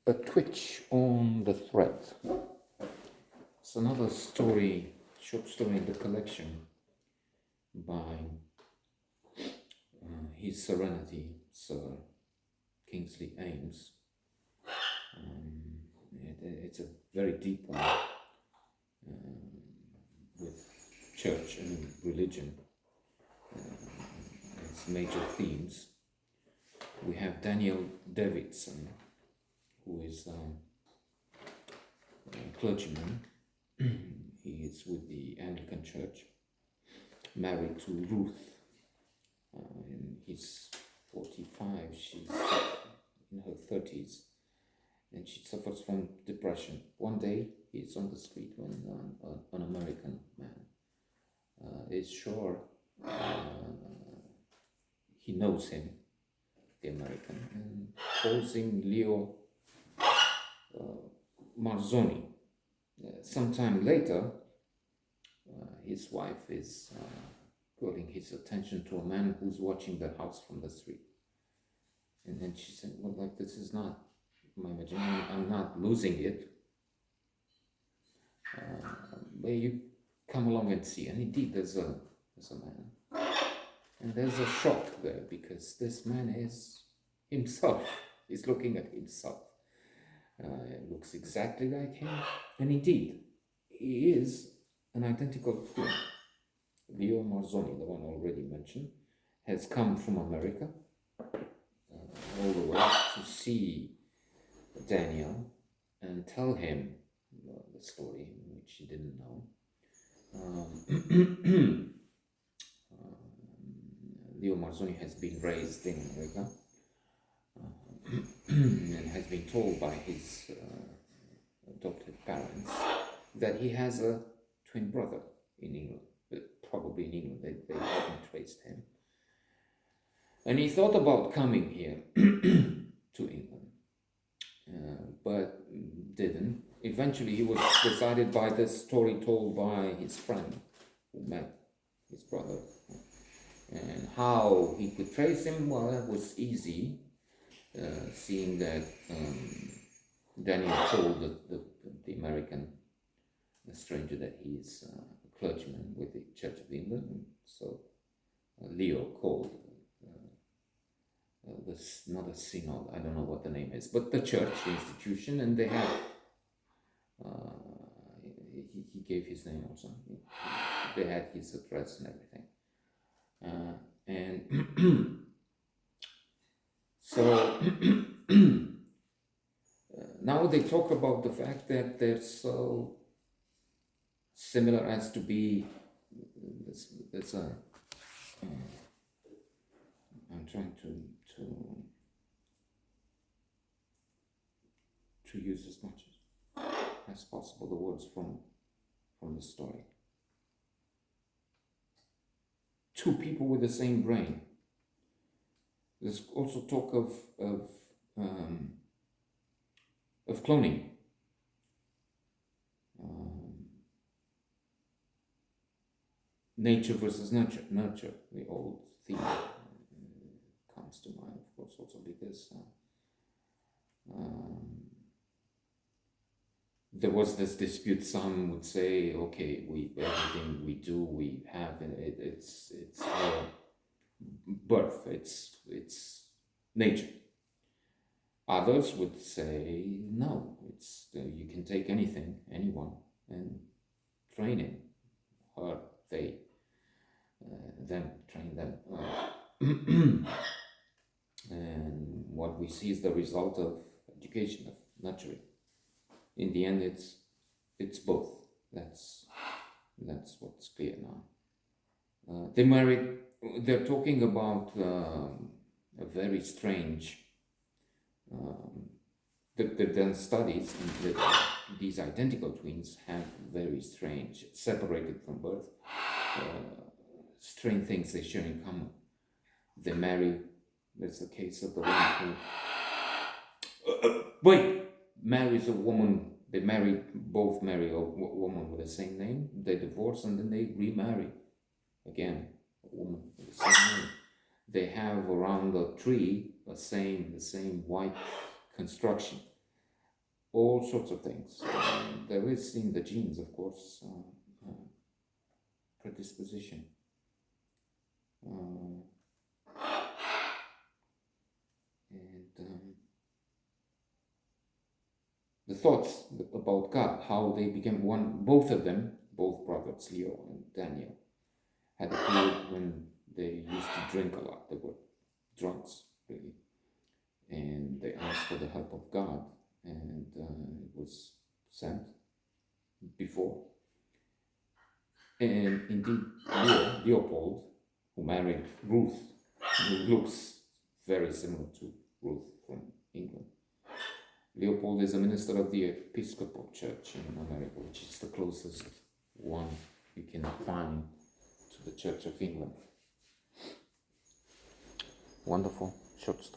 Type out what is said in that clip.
a twitch on the thread. It's another story, short story in the collection by His Serenity Sir Kingsley Ames. It's a very deep one with church and religion as major themes. We have Daniel Davidson, who is a clergyman. He is with the Anglican Church, married to Ruth. And he's 45, she's in her 30s, and she suffers from depression. One day, he's on the street when an American man is sure he knows him, the American, and calls him Leo Marzoni. Sometime later, his wife is calling his attention to a man who's watching the house from the street. And then she said, well, like, this is not my imagination, I'm not losing it. But you come along and see. And indeed, there's a man. And there's a shock there, because this man is himself. He's looking at himself. Looks exactly like him. And indeed, he is an identical twin. Leo Marzoni, the one already mentioned, has come from America all the way to see Daniel and tell him the story, which he didn't know. Leo Marzoni has been raised in America and has been told by his adopted parents that he has a twin brother in England. Probably in England, they haven't traced him. And he thought about coming here to England, but didn't. Eventually, he was decided by this story told by his friend who met his brother. And how he could trace him, well, that was easy, seeing that Daniel told the American, the stranger, that he's a clergyman with the Church of England. And so Leo called this, not a synod, I don't know what the name is, but the church, the institution, and they had, he gave his name or something. They had his address and everything. And so now they talk about the fact that they're so similar as to be, there's a, I'm trying to use as much as possible the words from the story. Two people with the same brain. There's also talk of cloning. Nature versus nurture, the old theme comes to mind, of course, also because there was this dispute. Some would say, okay, everything we do, we have, it's our birth, it's nature. Others would say, no, it's you can take anything, anyone, and train it, her, they, them, train them. And what we see is the result of education, of nurturing. In the end, it's both. That's what's clear now. They married. They're talking about a very strange. They've done studies, and these identical twins have very strange, separated from birth, strange things they share in common. They marry. There's the case of the one who marries a woman. They both marry a woman with the same name. They divorce and then they remarry again, a woman with the same name. They have around the tree the same white construction. all sorts of things. There is in the genes, of course, predisposition. And the thoughts about God, how they became one, both of them, both brothers, Leo and Daniel, had appeared when they used to drink a lot. They were drunks, really. And they asked for the help of God, and it was sent before. And indeed, Leopold, who married Ruth, who looks very similar to Ruth from England. Leopold is a minister of the Episcopal Church in America, which is the closest one you can find to the Church of England. Wonderful short story.